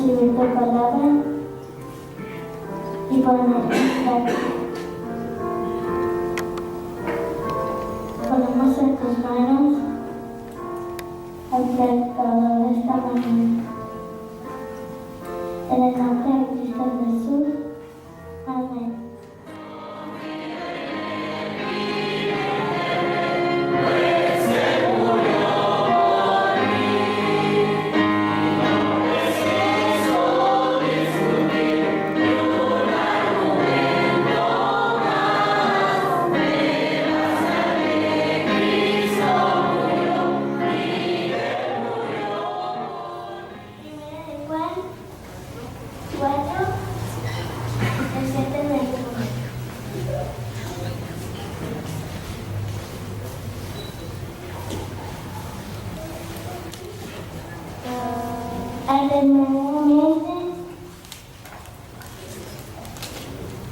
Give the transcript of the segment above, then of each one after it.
recibir tu palabra y ponerla en práctica. Ponemos en tus manos al predicador de esta mañana. En el nombre de Cristo Jesús. Amén.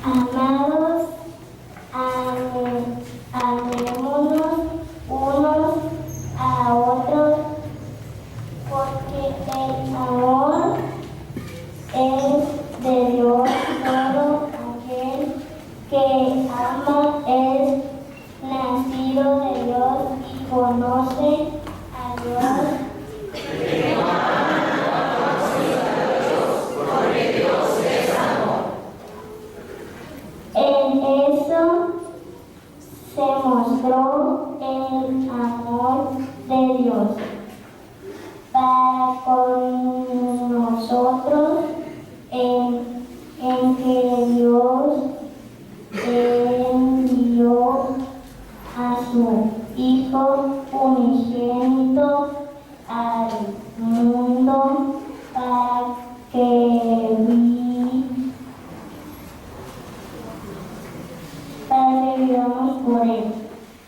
Amados, amémonos unos a otros, porque el amor es de Dios. Todo aquel que ama es nacido de Dios y conoce a Dios. En eso se mostró el amor de Dios para con nosotros, en que Dios envió a su Hijo unigénito al mundo para que vivamos por él.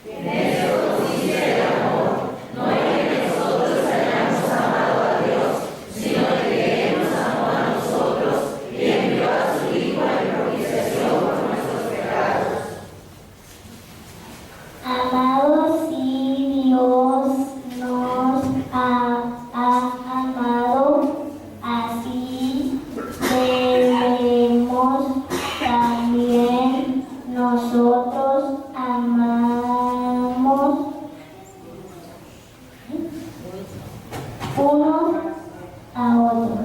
En eso consiste el amor, no en que nosotros hayamos amado a Dios, sino en que Él nos amó a nosotros y envió a su Hijo en propiciación por nuestros pecados. Amados, si Dios nos ha amado, así debemos también nosotros amamos unos a otros.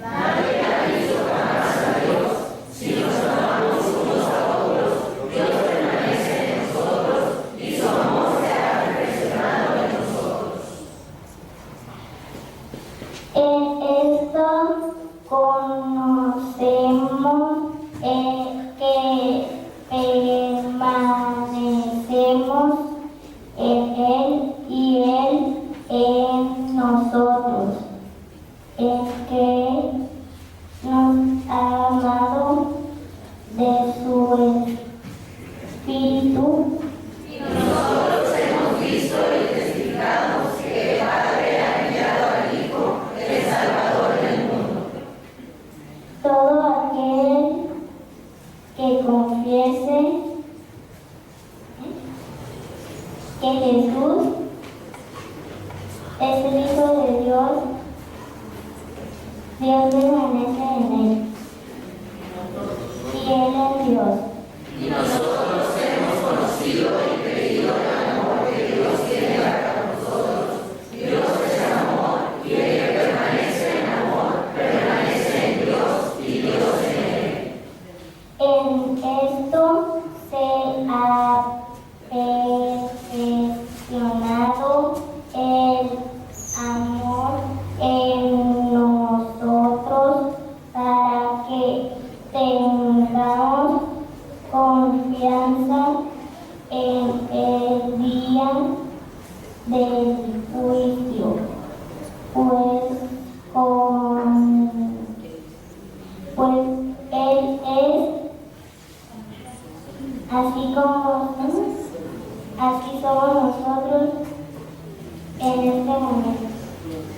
Nadie ha visto jamás a Dios. Si nos amamos unos a otros, Dios permanece en nosotros y su amor se ha perfeccionado en nosotros. En esto conocemos que permanecemos en Él y Él en nosotros, en que nos ha amado de su Espíritu. Y nosotros hemos visto y testificamos que el Padre ha enviado al Hijo, el Salvador del mundo. Todo aquel que confiese que Jesús es el Hijo de Dios, Dios permanece en él y él en Dios. Y nosotros hemos conocido y creído en el amor que Dios tiene para nosotros. Dios es amor y el que permanece en amor permanece en Dios y Dios en él. En esto se ha perfeccionado el amor en nosotros para que tengamos confianza en el día del juicio, pues Él es así somos nosotros en este momento.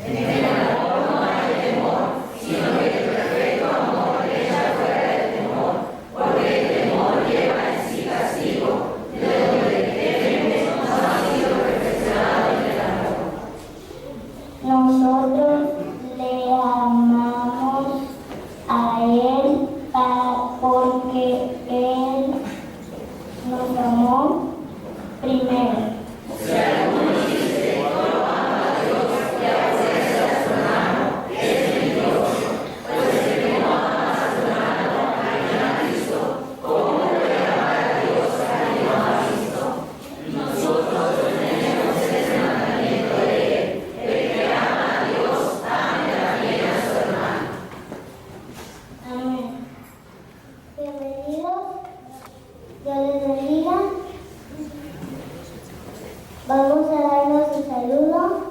En el amor no hay temor, sino que el perfecto amor echa fuera el temor, porque el temor lleva en sí castigo, de donde el que no ha sido perfeccionado en el amor. Nosotros le amamos que Él nos amó primero. Amén. Bienvenidos. Dios les bendiga. Vamos a darnos un saludo.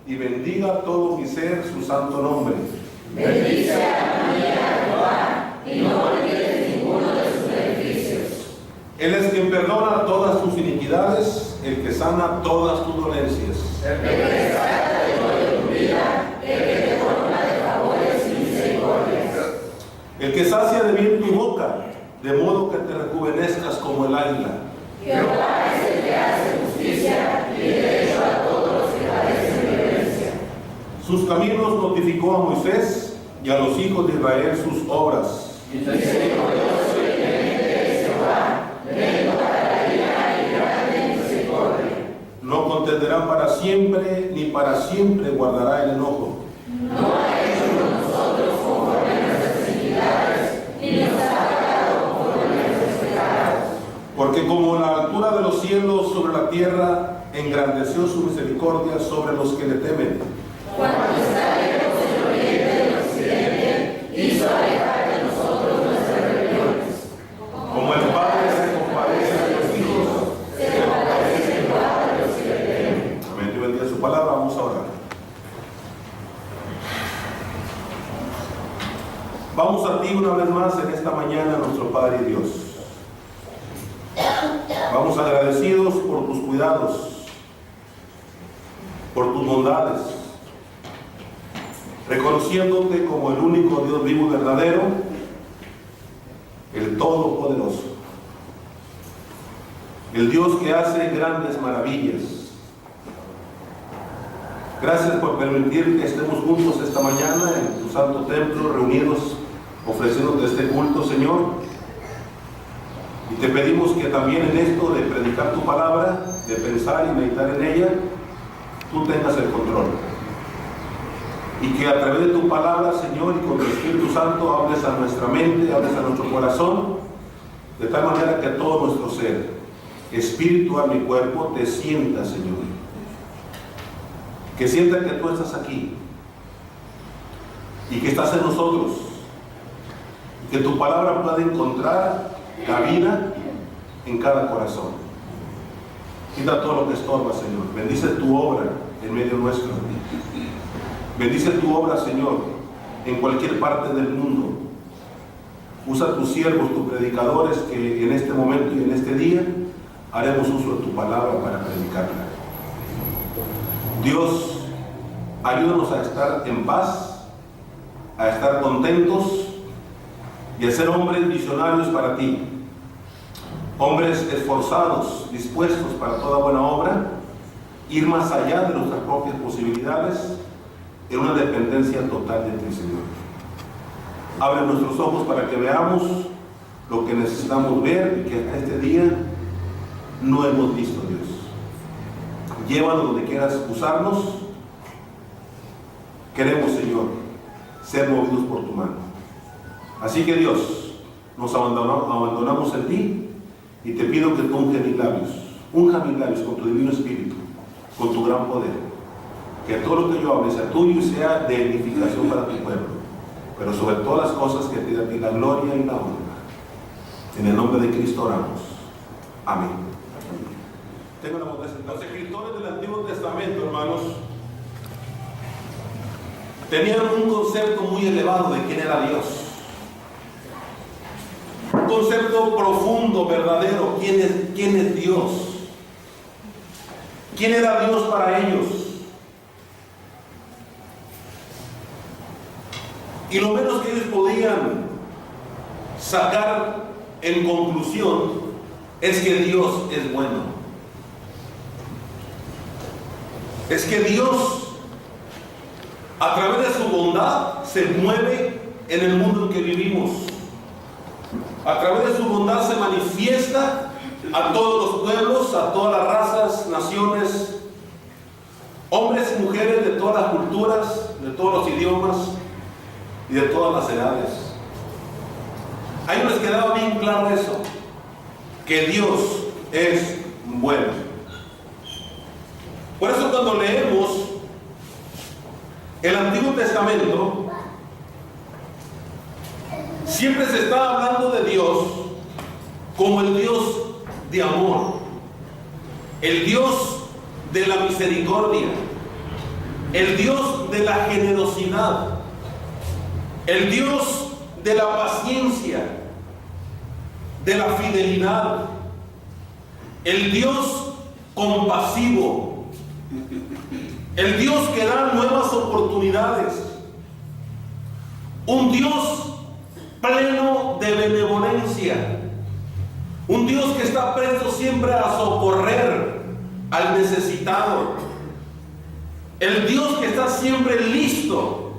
Y bendiga todo mi ser su santo nombre. Bendice a Jehová y no olvides ninguno de sus beneficios. Él es quien perdona todas tus iniquidades, el que sana todas tus dolencias. El que te rescata de toda tu vida, el que te corona de favores y misericordias. El que sacia de bien tu boca de modo que te rejuvenezcas como el águila. Jehová es el que hace justicia y derecho a todos los que padecen violencia. Sus caminos notificó a Moisés y a los hijos de Israel sus obras. Misericordioso y clemente es Jehová, lento para la ira y grande en misericordia. No contenderá para siempre, ni para siempre guardará el enojo. No ha hecho con nosotros conforme a nuestras iniquidades, ni nos ha pagado conforme a nuestros pecados. Porque como la altura de los cielos sobre la tierra, engrandeció su misericordia sobre los que le temen. Cuando está lejos el oriente del occidente, hizo alejar de nosotros nuestras rebeliones. Como el Padre se compadece de los hijos, Se compadece igual de los que le temen. amén. Dios bendiga su palabra. Vamos a orar. Vamos a ti una vez más en esta mañana, nuestro Padre y Dios. Vamos agradecidos por tus cuidados, por tus bondades, reconociéndote como el único Dios vivo y verdadero, el Todopoderoso, el Dios que hace grandes maravillas. Gracias por permitir que estemos juntos esta mañana en tu santo templo, reunidos, ofreciéndote este culto, Señor. Y te pedimos que también en esto de predicar tu palabra, de pensar y meditar en ella, tú tengas el control. Y que a través de tu palabra, Señor, y con tu Espíritu Santo, hables a nuestra mente, hables a nuestro corazón, de tal manera que todo nuestro ser, espíritu, alma y cuerpo, te sienta, Señor. Que sienta que tú estás aquí y que estás en nosotros. Y que tu palabra pueda encontrar cabida en cada corazón. Quita todo lo que estorba, Señor. Bendice tu obra en medio nuestro. Bendice tu obra, Señor, en cualquier parte del mundo. Usa tus siervos, tus predicadores, que en este momento y en este día haremos uso de tu palabra para predicarla. Dios, ayúdanos a estar en paz, a estar contentos y a ser hombres visionarios para ti. Hombres esforzados, dispuestos para toda buena obra, ir más allá de nuestras propias posibilidades en una dependencia total de ti, Señor. Abre nuestros ojos para que veamos lo que necesitamos ver y que hasta este día no hemos visto, Dios. Llévanos donde quieras usarnos. Queremos, Señor, ser movidos por tu mano. Así que, Dios, nos abandonamos en ti y te pido que tú unja mis labios con tu divino espíritu, con tu gran poder. Que todo lo que yo hable sea tuyo y sea de edificación para tu pueblo, pero sobre todas las cosas que te da a ti la gloria y la honra. En el nombre de Cristo oramos. Amén. Tengo la bondad. Los escritores del Antiguo Testamento, hermanos, tenían un concepto muy elevado de quién era Dios. Un concepto profundo, verdadero. ¿Quién es Dios? ¿Quién era Dios para ellos? Y lo menos que ellos podían sacar en conclusión es que Dios es bueno. Es que Dios, a través de su bondad, se mueve en el mundo en que vivimos. A través de su bondad se manifiesta a todos los pueblos, a todas las razas, naciones, hombres y mujeres de todas las culturas, de todos los idiomas y de todas las edades. A ellos les quedaba bien claro eso, que Dios es bueno. Por eso cuando leemos el Antiguo Testamento, siempre se está hablando de Dios como el Dios de amor, el Dios de la misericordia, el Dios de la generosidad, el Dios de la paciencia, de la fidelidad, el Dios compasivo, el Dios que da nuevas oportunidades, un Dios pleno de benevolencia, un Dios que está presto siempre a socorrer al necesitado, el Dios que está siempre listo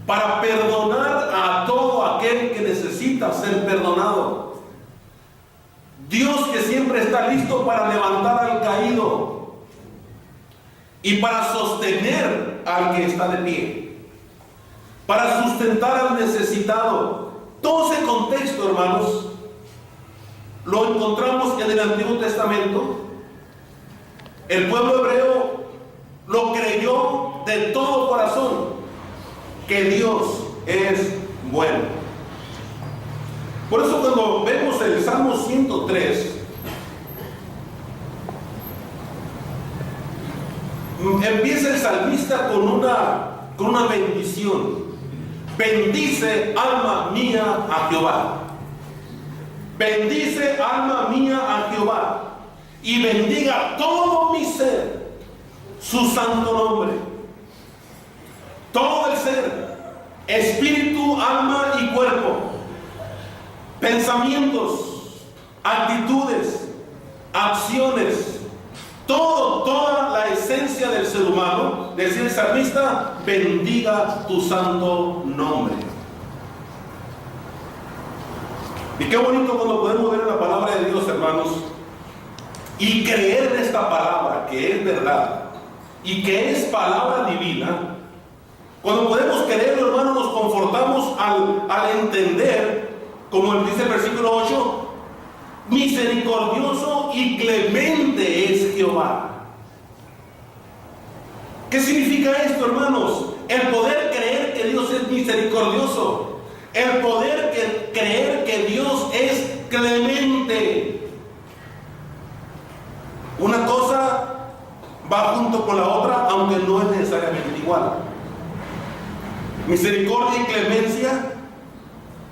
para perdonar a todo aquel que necesita ser perdonado, Dios que siempre está listo para levantar al caído y para sostener al que está de pie, para sustentar al necesitado. Todo ese contexto, hermanos, lo encontramos en el Antiguo Testamento. El pueblo hebreo lo creyó de todo corazón, que Dios es bueno. Por eso cuando vemos el Salmo 103, empieza el salmista con una bendición. Bendice, alma mía, a Jehová. Bendice, alma mía, a Jehová. Y bendiga todo mi ser su santo nombre. Todo el ser, espíritu, alma y cuerpo, pensamientos, actitudes, acciones, toda la esencia del ser humano, decía el salmista, bendiga tu santo nombre. Y qué bonito cuando podemos ver la palabra de Dios, hermanos, y creer en esta palabra que es verdad y que es palabra divina. Cuando podemos creerlo, hermanos, nos confortamos al entender, como dice el versículo 8, misericordioso y clemente es Jehová. ¿Qué significa esto, hermanos? El poder creer que Dios es misericordioso, el poder creer que Dios es clemente. Una cosa va junto con la otra, aunque no es necesariamente igual. Misericordia y clemencia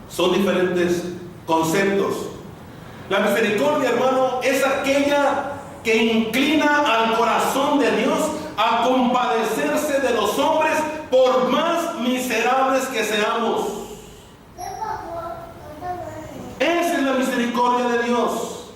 son diferentes conceptos. La misericordia, hermano, es aquella que inclina al corazón de Dios a compadecerse de los hombres por más miserables que seamos. Esa es la misericordia de Dios.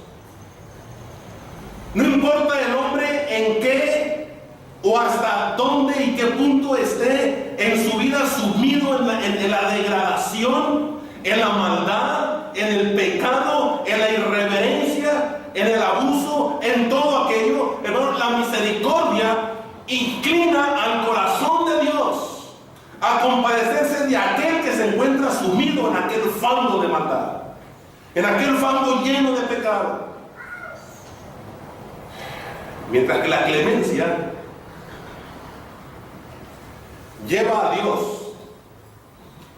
No importa el hombre en qué o hasta dónde y qué punto esté en su vida sumido en la degradación, en la maldad, en el pecado, en la irreverencia, en el abuso, en todo aquello, hermano, la misericordia inclina al corazón de Dios a compadecerse de aquel que se encuentra sumido en aquel fango de maldad, en aquel fango lleno de pecado. Mientras que la clemencia lleva a Dios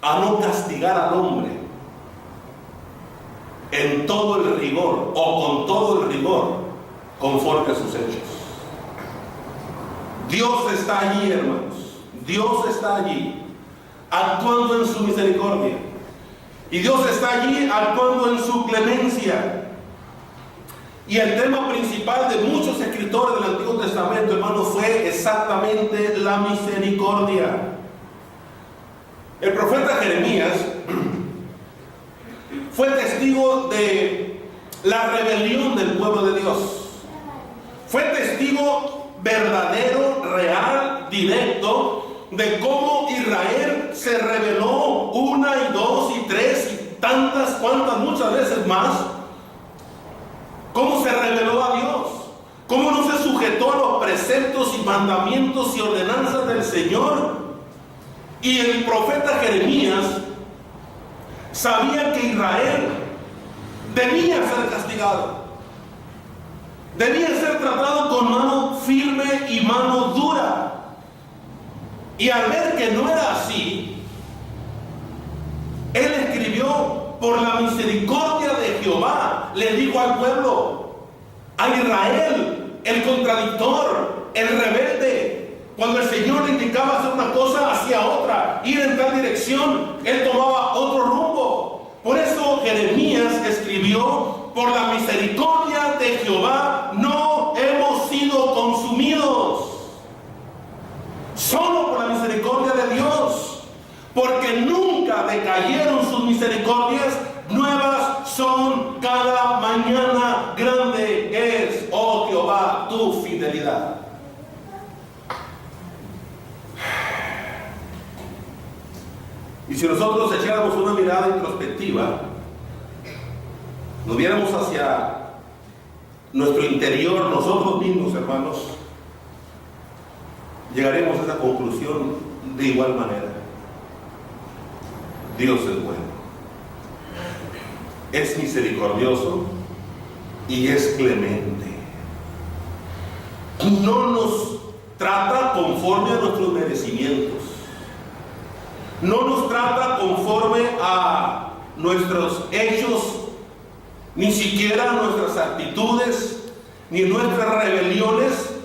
a no castigar al hombre en todo el rigor o con todo el rigor conforme a sus hechos. Dios está allí, hermanos. Dios está allí actuando en su misericordia, y Dios está allí actuando en su clemencia. Y el tema principal de muchos escritores del Antiguo Testamento, hermanos, fue exactamente la misericordia. El profeta Jeremías fue testigo de la rebelión del pueblo de Dios. Fue testigo verdadero, real, directo, de cómo Israel se rebeló una y dos y tres y tantas, cuantas, muchas veces más. Cómo se rebeló a Dios, cómo no se sujetó a los preceptos y mandamientos y ordenanzas del Señor. Y el profeta Jeremías sabía que Israel debía ser castigado, debía ser tratado con mano firme y mano dura. Y al ver que no era así, él escribió: por la misericordia de Jehová, le dijo al pueblo, a Israel, el contradictor, el rebelde. Cuando el Señor le indicaba hacer una cosa, hacía otra, ir en tal dirección, él tomaba otro rumbo. Por eso Jeremías escribió: por la misericordia de Jehová no hemos sido consumidos. Solo por la misericordia de Dios, porque nunca decayeron sus misericordias misericordias nuevas son cada mañana. Grande es, oh Jehová, tu fidelidad. Y si nosotros echáramos una mirada introspectiva, nos viéramos hacia nuestro interior, nosotros mismos, hermanos, llegaremos a esa conclusión de igual manera. Dios es bueno, es misericordioso y es clemente. No nos trata conforme a nuestros merecimientos, no nos trata conforme a nuestros hechos, ni siquiera nuestras actitudes, ni nuestras rebeliones,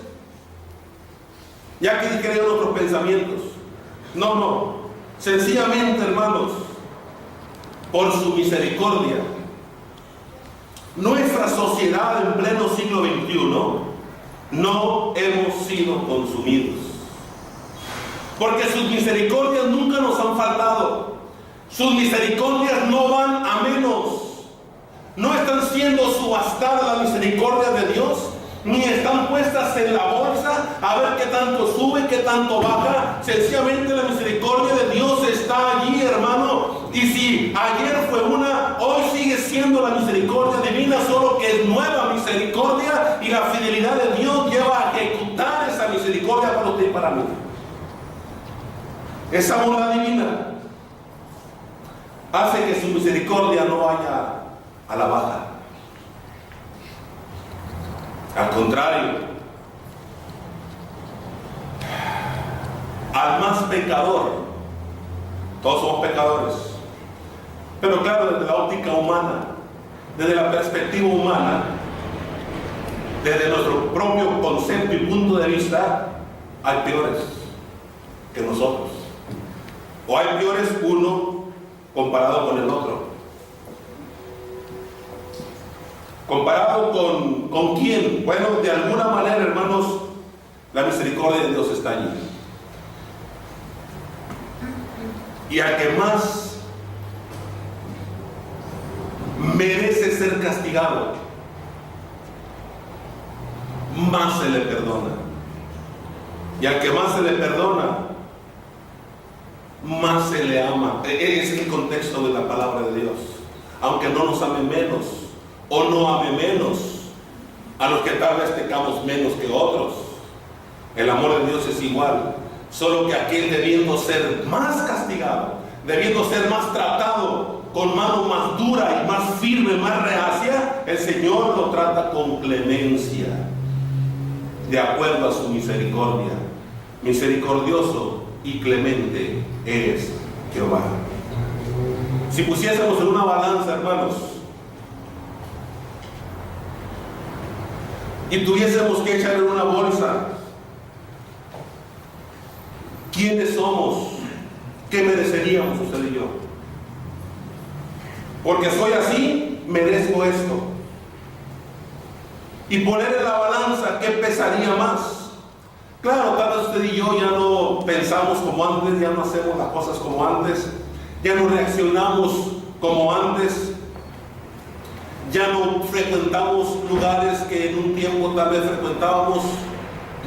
ya que crean otros pensamientos. No, sencillamente, hermanos, por su misericordia, nuestra sociedad en pleno siglo XXI no hemos sido consumidos, porque sus misericordias nunca nos han faltado. Sus misericordias no van a menos. No están siendo subastadas las misericordias de Dios, ni están puestas en la bolsa a ver qué tanto sube, qué tanto baja. Sencillamente la misericordia de Dios está allí, hermano. Y si ayer fue una, hoy sigue siendo la misericordia divina, solo que es nueva misericordia, y la fidelidad de Dios lleva a ejecutar esa misericordia para usted y para mí. Esa bondad divina hace que su misericordia no vaya a la baja. Al contrario, al más pecador, todos somos pecadores, pero claro, desde la óptica humana, desde la perspectiva humana, desde nuestro propio concepto y punto de vista, hay peores que nosotros, o hay peores uno comparado con el otro. ¿Comparado con quién? Bueno, de alguna manera, hermanos, la misericordia de Dios está allí. Y al que más merece ser castigado, más se le perdona. Y al que más se le perdona, más se le ama. Ese es el contexto de la palabra de Dios. Aunque no nos ame menos, o no ame menos a los que tal vez pecamos menos que otros, el amor de Dios es igual, solo que aquel debiendo ser más castigado, debiendo ser más tratado con mano más dura y más firme, más reacia, el Señor lo trata con clemencia, de acuerdo a su misericordia. Misericordioso y clemente es Jehová. Si pusiésemos en una balanza, hermanos, y tuviésemos que echar en una bolsa, ¿quiénes somos? ¿Qué mereceríamos usted y yo? Porque soy así, merezco esto. Y poner en la balanza, ¿qué pesaría más? Claro, tal vez usted y yo ya no pensamos como antes, ya no hacemos las cosas como antes, ya no reaccionamos como antes, ya no frecuentamos lugares que en un tiempo tal vez frecuentábamos,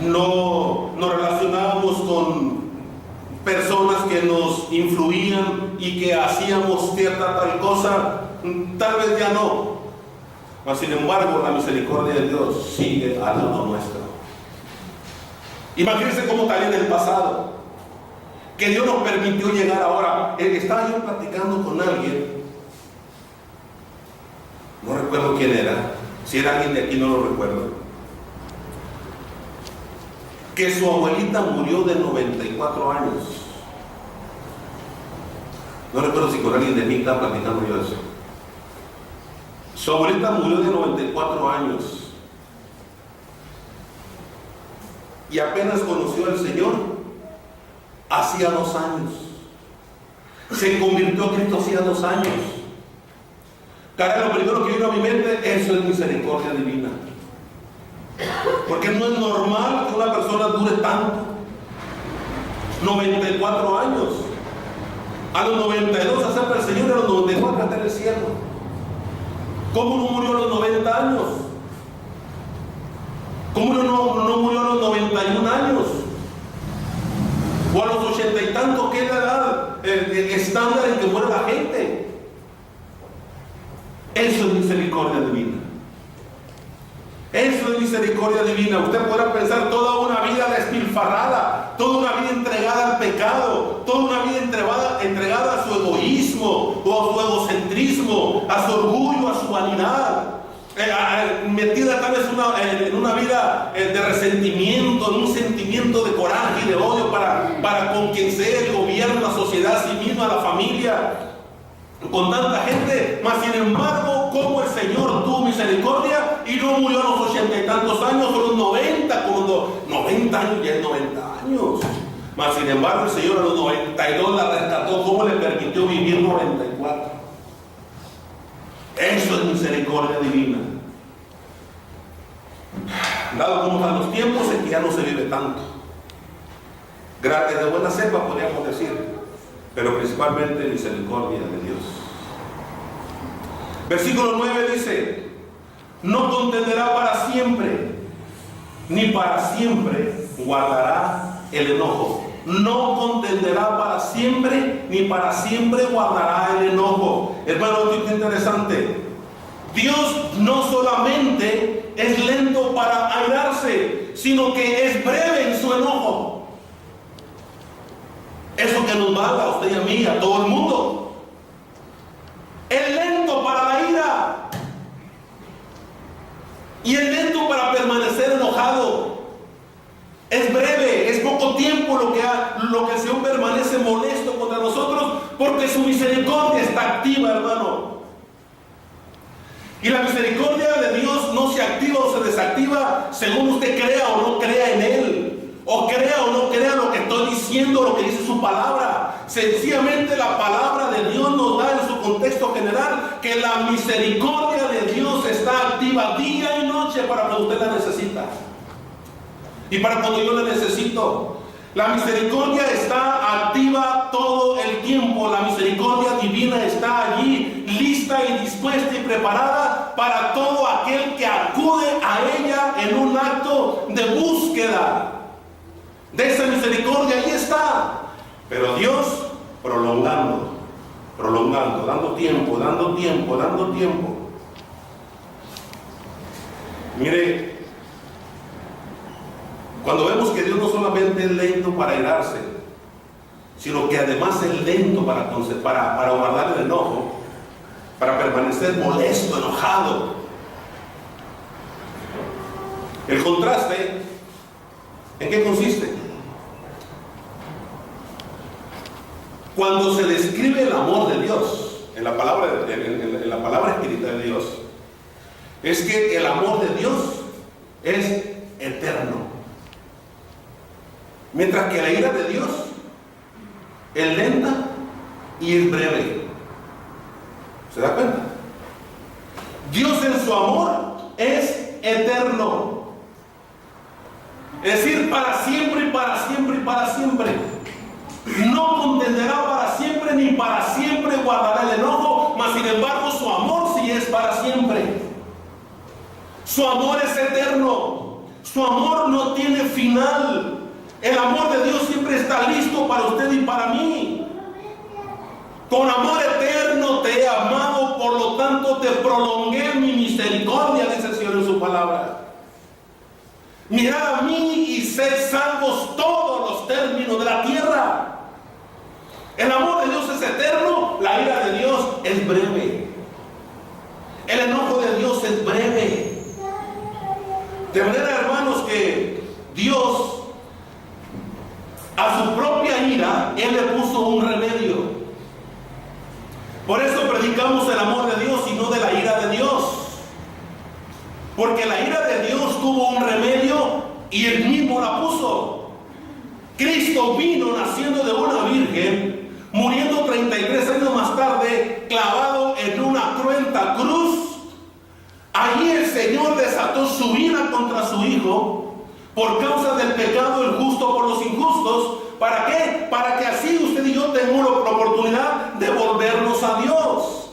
no nos relacionábamos con personas que nos influían y que hacíamos cierta tal cosa, tal vez ya no. Mas sin embargo, la misericordia de Dios sigue al lado nuestro. Imagínense cómo tal en el pasado, que Dios nos permitió llegar ahora. Estaba yo platicando con alguien, no recuerdo quién era, si era alguien de aquí no lo recuerdo, que su abuelita murió de 94 años. No recuerdo si con alguien de mí estaba platicando yo eso. Su abuelita murió de 94 años y apenas conoció al Señor hacía 2 años. Se convirtió a Cristo hacía 2 años. Caray, lo primero que vino a mi mente, eso es misericordia divina. Porque no es normal que una persona dure tanto. 94 años. A los 92 acepta el Señor, a los 94 del cielo? ¿Cómo no murió a los 90 años? ¿Cómo no murió a los 91 años? O a los 80 y tanto, que es la edad estándar en que muere la gente. Eso es misericordia divina. Eso es misericordia divina. Usted podrá pensar toda una vida despilfarrada, toda una vida entregada al pecado, toda una vida entregada a su egoísmo o a su egocentrismo, a su orgullo, a su vanidad, metida tal vez en una vida de resentimiento, en un sentimiento de coraje y de odio para con quien sea, el gobierno, la sociedad, a sí misma, la familia, con tanta gente. Mas sin embargo, como el Señor tuvo misericordia y no murió a los 80 y tantos años, a los 90, cuando 90 años, ya es 90 años. Mas sin embargo, el Señor a los 92 la rescató. ¿Cómo le permitió vivir 94? Eso es misericordia divina. Dado como están los tiempos en que ya no se vive tanto, gracias de buena cepa podríamos decir, pero principalmente misericordia de Dios. Versículo 9 dice: no contenderá para siempre, ni para siempre guardará el enojo. No contenderá para siempre, ni para siempre guardará el enojo. Hermano, esto es interesante. Dios no solamente es lento para airarse, sino que es breve en su enojo. Eso que nos manda a usted y a mí, a todo el mundo. Es lento para la ira y es lento para permanecer enojado. Es breve, es poco tiempo lo que el Señor permanece molesto contra nosotros, porque su misericordia está activa, hermano. Y la misericordia de Dios no se activa o se desactiva según usted crea o no crea en Él, o crea o no crea lo que estoy diciendo, lo que dice su palabra. Sencillamente la palabra de Dios nos da en su contexto general que la misericordia de Dios está activa día y noche para cuando usted la necesita y para cuando yo la necesito. La misericordia está activa todo el tiempo. La misericordia divina está allí, lista y dispuesta y preparada para todo aquel que acude a ella en un acto de búsqueda de esa misericordia. Ahí está. Pero Dios prolongando, dando tiempo. Mire, cuando vemos que Dios no solamente es lento para airarse, sino que además es lento para guardar el enojo, para permanecer molesto, enojado. El contraste, ¿en qué consiste? Cuando se describe el amor de Dios en la palabra escrita de Dios, es que el amor de Dios es eterno. Mientras que la ira de Dios es lenta y es breve. ¿Se da cuenta? Dios en su amor es eterno. Es decir, para siempre y para siempre y para siempre. No contenderá para siempre ni para siempre guardará el enojo, mas sin embargo su amor sí es para siempre. Su amor es eterno. Su amor no tiene final. El amor de Dios siempre está listo para usted y para mí. Con amor eterno te he amado, por lo tanto te prolongué mi misericordia, dice el Señor en su palabra. Mirad a mí y sed salvos todos los términos de la tierra. El amor de Dios es eterno, la ira de Dios es breve. El enojo de Dios es breve. De manera, hermanos, que Dios a su propia ira, Él le puso un remedio. Por eso predicamos el amor de Dios y no de la ira de Dios. Porque la ira de Dios tuvo un remedio y Él mismo la puso. Cristo vino naciendo de una virgen, muriendo 33 años más tarde, clavado en una cruenta cruz. Allí el Señor desató su ira contra su Hijo, por causa del pecado, el justo por los injustos. ¿Para qué? Para que así usted y yo tengamos la oportunidad de volvernos a Dios.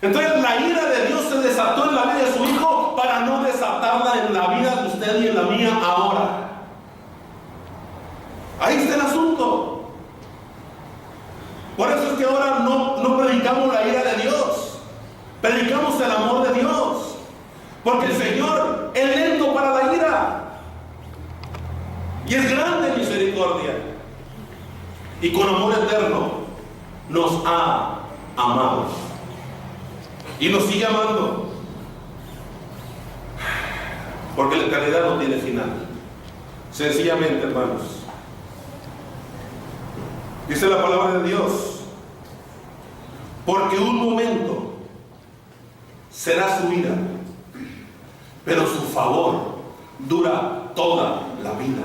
Entonces la ira de Dios se desató en la vida de su Hijo para no desatarla en la vida de usted y en la mía ahora. Ahí está el asunto. Por eso es que ahora no predicamos la ira de Dios, predicamos el amor de Dios, porque el Señor es lento para la ira y es grande en misericordia, y con amor eterno nos ha amado y nos sigue amando, porque la eternidad no tiene final. Sencillamente, hermanos, dice la palabra de Dios: porque un momento será su ira, pero su favor dura toda la vida.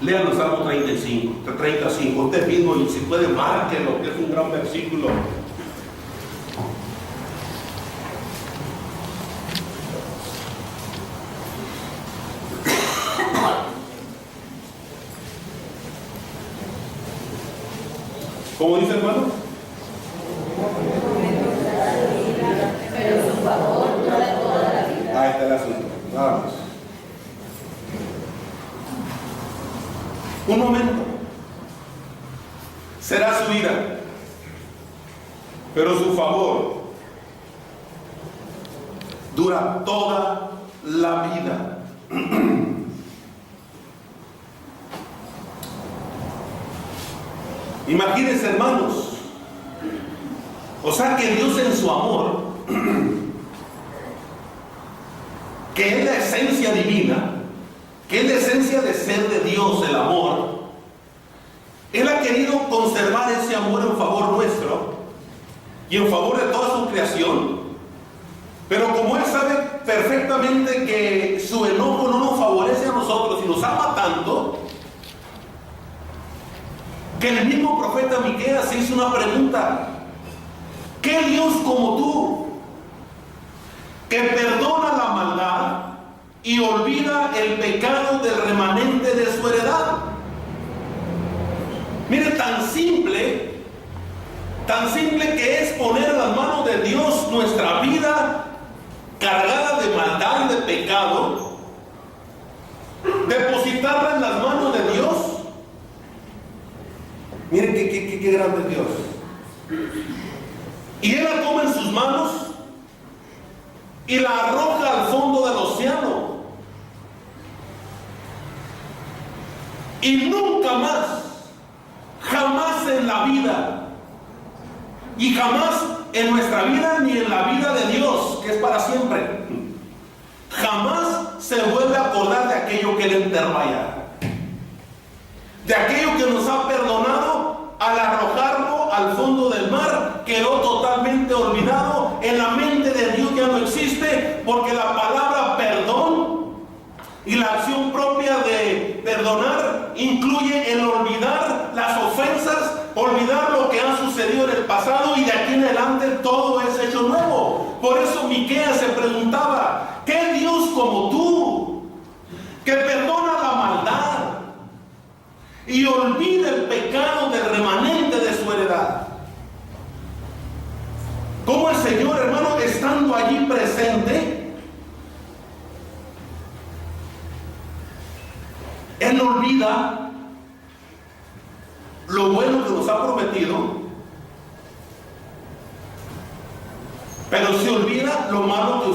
Lean los Salmos 35. Usted mismo, y si puede, márquelo, que es un gran versículo. ¿Cómo dice, hermano? Pero su favor dura toda la vida. Ahí está el asunto. Nada más. Un momento será su ira, pero su favor dura toda la vida. Imagínense, hermanos, o sea que Dios en su amor, que es la esencia divina, que es la esencia de ser de Dios, el amor, Él ha querido conservar ese amor en favor nuestro y en favor de toda su creación. Pero como Él sabe perfectamente que su enojo no nos favorece a nosotros y nos ama tanto, que el mismo profeta Miqueas se hizo una pregunta: ¿qué Dios como tú, que perdona la maldad y olvida el pecado del remanente de su heredad? Mire, tan simple que es poner en las manos de Dios nuestra vida cargada de maldad y de pecado, depositarla en las manos de Dios. Miren qué grande es Dios. Y Él la toma en sus manos y la arroja al fondo del océano. Y nunca más, jamás en la vida, y jamás en nuestra vida ni en la vida de Dios, que es para siempre, jamás se vuelve a acordar de aquello que Él enterró allá, de aquello que nos ha perdonado al arrojarlo al fondo del mar. Quedó totalmente olvidado, en la mente de Dios ya no existe, porque la palabra perdón y la acción propia de perdonar incluye el olvidar las ofensas, olvidar lo que ha sucedido en el pasado, y de aquí en adelante todo es hecho nuevo. Por eso Miqueas se preguntaba: ¿qué Dios como tú, que perdona la maldad y olvida el pecado del remanente de su heredad? ¿Cómo el Señor, hermano, estando allí presente, Él no olvida lo bueno que nos ha prometido, pero se olvida lo malo que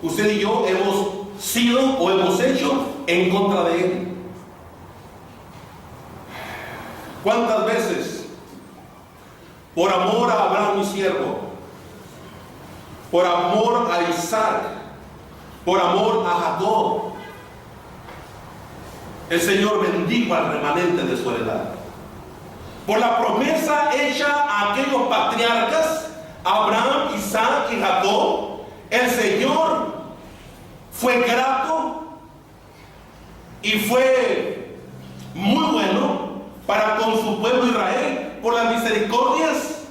usted y yo hemos sido o hemos hecho en contra de Él? ¿Cuántas veces, por amor a Abraham mi siervo, por amor a Isaac, por amor a Jacob, el Señor bendijo al remanente de su heredad? Por la promesa hecha a aquellos patriarcas, Abraham, Isaac y Jacob, el Señor fue grato y fue muy bueno para con su pueblo Israel, por las misericordias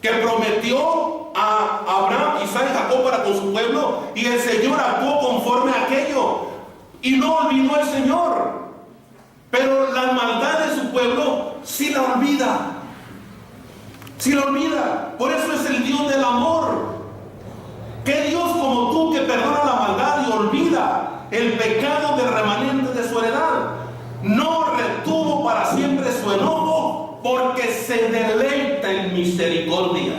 que prometió a Abraham, Isaac y Jacob para con su pueblo, y el Señor actuó conforme a aquello, y no olvidó el Señor. Pero la maldad de su pueblo sí la olvida. Si lo olvida, por eso es el Dios del amor. ¿Qué Dios como tú que perdona la maldad y olvida el pecado del remanente de su heredad? No retuvo para siempre su enojo, porque se deleita en misericordia.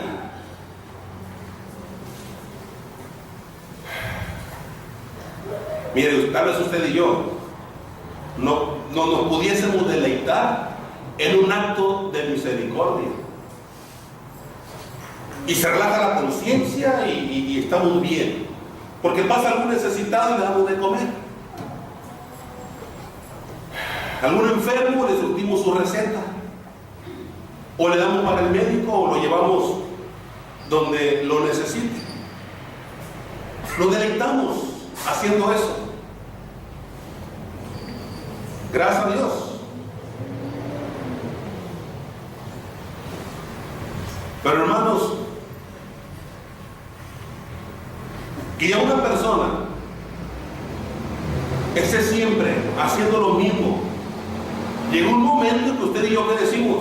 Mire, tal vez usted y yo no nos pudiésemos deleitar en un acto de misericordia. Y se relaja la conciencia y estamos bien. Porque pasa algún necesitado y le damos de comer. Algún enfermo le surtimos su receta. O le damos para el médico o lo llevamos donde lo necesite. Nos deleitamos haciendo eso. Gracias a Dios. Pero hermanos, que a una persona esté siempre haciendo lo mismo, llega un momento en que usted y yo que decimos,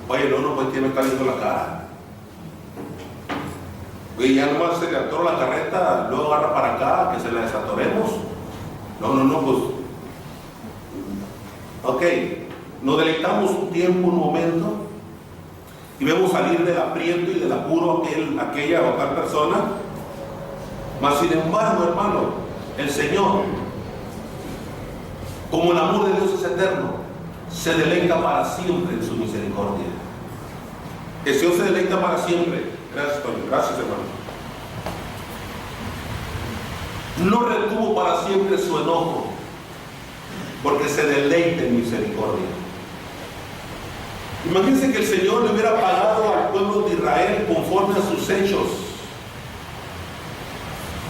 oye, no, pues que me está viendo la cara. Oye, ya nomás se le atoró la carreta, luego agarra para acá, que se la desatoremos. No, pues, ok, nos deleitamos un tiempo, un momento, y vemos salir del aprieto y del apuro aquella o tal persona. Mas sin embargo, hermano, el Señor, como el amor de Dios es eterno, se deleita para siempre en su misericordia. El Señor se deleita para siempre. Gracias, Toño. Gracias, hermano. No retuvo para siempre su enojo, porque se deleita en misericordia. Imagínense que el Señor le hubiera pagado al pueblo de Israel conforme a sus hechos.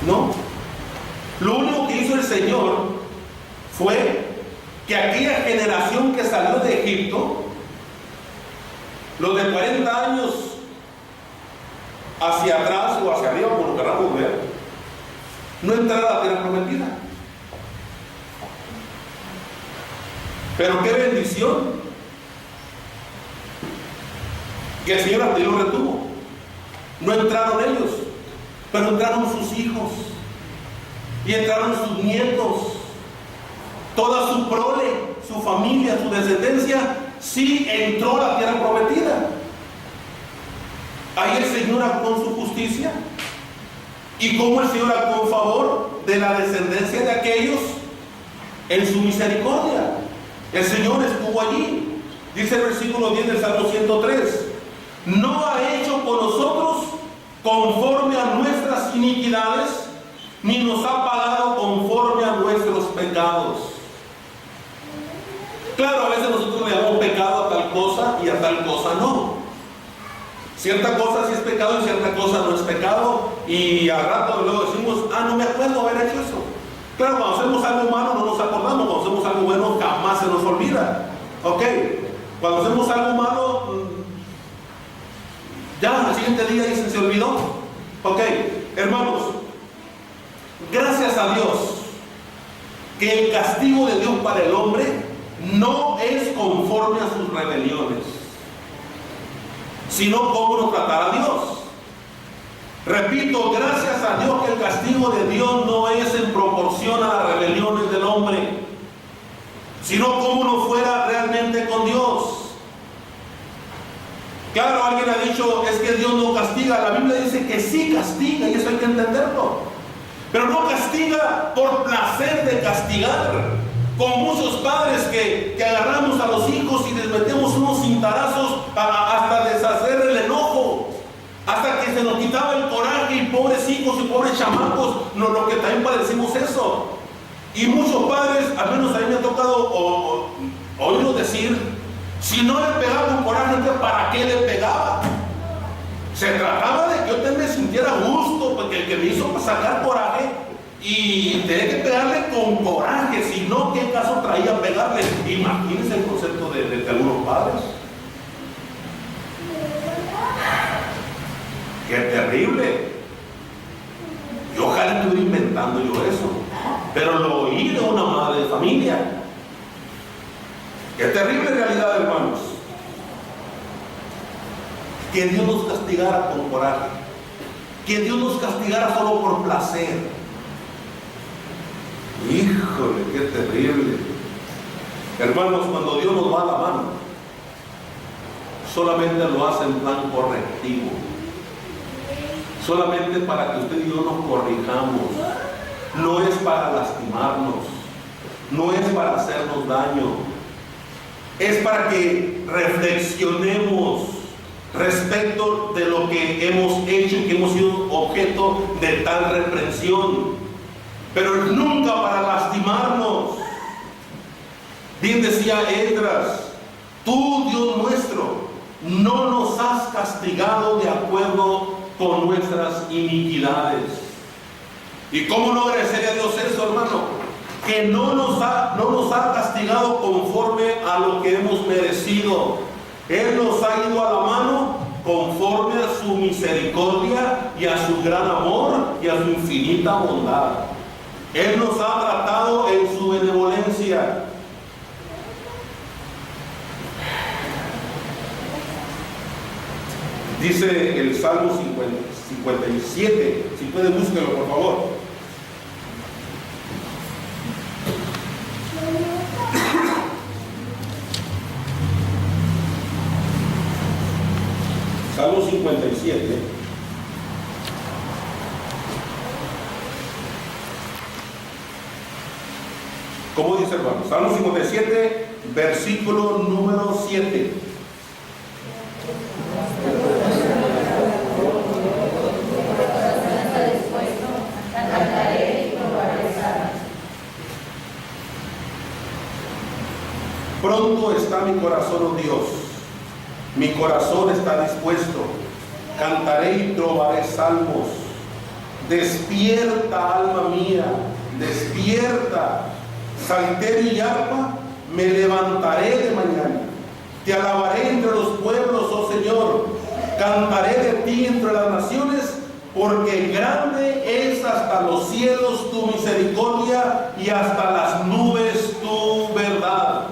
No. Lo único que hizo el Señor fue que aquella generación que salió de Egipto, los de 40 años hacia atrás o hacia arriba, como lo queramos ver, no entrara a la tierra prometida. Pero qué bendición que el Señor hasta ahí lo retuvo. No entraron ellos, pero entraron sus hijos y entraron sus nietos, toda su prole, su familia, su descendencia, sí entró a la tierra prometida. Ahí el Señor actuó en su justicia. Y cómo el Señor actuó en favor de la descendencia de aquellos en su misericordia. El Señor estuvo allí. Dice el versículo 10 del Salmo 103: no ha hecho con nosotros conforme a nuestras iniquidades, ni nos ha pagado conforme a nuestros pecados. Claro, a veces nosotros le damos pecado a tal cosa y a tal cosa no. Cierta cosa sí es pecado y cierta cosa no es pecado, y al rato luego decimos, no me acuerdo haber hecho eso. Claro, cuando hacemos algo malo no nos acordamos, cuando hacemos algo bueno jamás se nos olvida. Ok, cuando hacemos algo malo, ya al siguiente día dicen se olvidó. Ok, hermanos, gracias a Dios que el castigo de Dios para el hombre no es conforme a sus rebeliones, sino cómo nos tratará Dios. Repito, gracias a Dios que el castigo de Dios no es en proporción a las rebeliones del hombre, sino cómo nos fuera realmente con Dios. Claro, alguien ha dicho, es que Dios no castiga. La Biblia dice que sí castiga, y eso hay que entenderlo. Pero no castiga por placer de castigar. Como muchos padres que agarramos a los hijos y les metemos unos cintarazos hasta deshacer el enojo, hasta que se nos quitaba el coraje, y pobres hijos y pobres chamacos, lo que también padecimos eso. Y muchos padres, al menos a mí me ha tocado oírlo decir, si no le pegaba con coraje, ¿para qué le pegaba? Se trataba de que yo también me sintiera gusto, porque el que me hizo sacar coraje, y tenía que pegarle con coraje, si no, ¿qué caso traía pegarle? Imagínense el concepto de algunos padres. ¡Qué terrible! Y ojalá estuviera inventando yo eso, pero lo oí de una madre de familia. ¡Qué terrible realidad, hermanos! que Dios nos castigara con coraje, que Dios nos castigara solo por placer. Híjole, qué terrible. Hermanos, cuando Dios nos va a la mano, solamente lo hace en plan correctivo, solamente para que usted y yo nos corrijamos. No es para lastimarnos, no es para hacernos daño, es para que reflexionemos respecto de lo que hemos hecho y que hemos sido objeto de tal reprensión, pero nunca para lastimarnos. Bien decía Esdras: tú, Dios nuestro, no nos has castigado de acuerdo con nuestras iniquidades. ¿Y cómo no agradecerle a Dios eso, hermano? Que no nos ha castigado conforme a lo que hemos merecido. Él nos ha ido a la mano conforme a su misericordia y a su gran amor y a su infinita bondad. Él nos ha tratado en su benevolencia. Dice el Salmo 57, si puede búsquelo por favor. Salmo 57. ¿Cómo dice, hermano? Salmo 57, versículo número 7. Pronto está mi corazón, oh Dios, mi corazón está dispuesto, cantaré y trovaré salmos. Despierta, alma mía, despierta, salterio y arpa, me levantaré de mañana. Te alabaré entre los pueblos, oh Señor, cantaré de ti entre las naciones, porque grande es hasta los cielos tu misericordia y hasta las nubes tu verdad.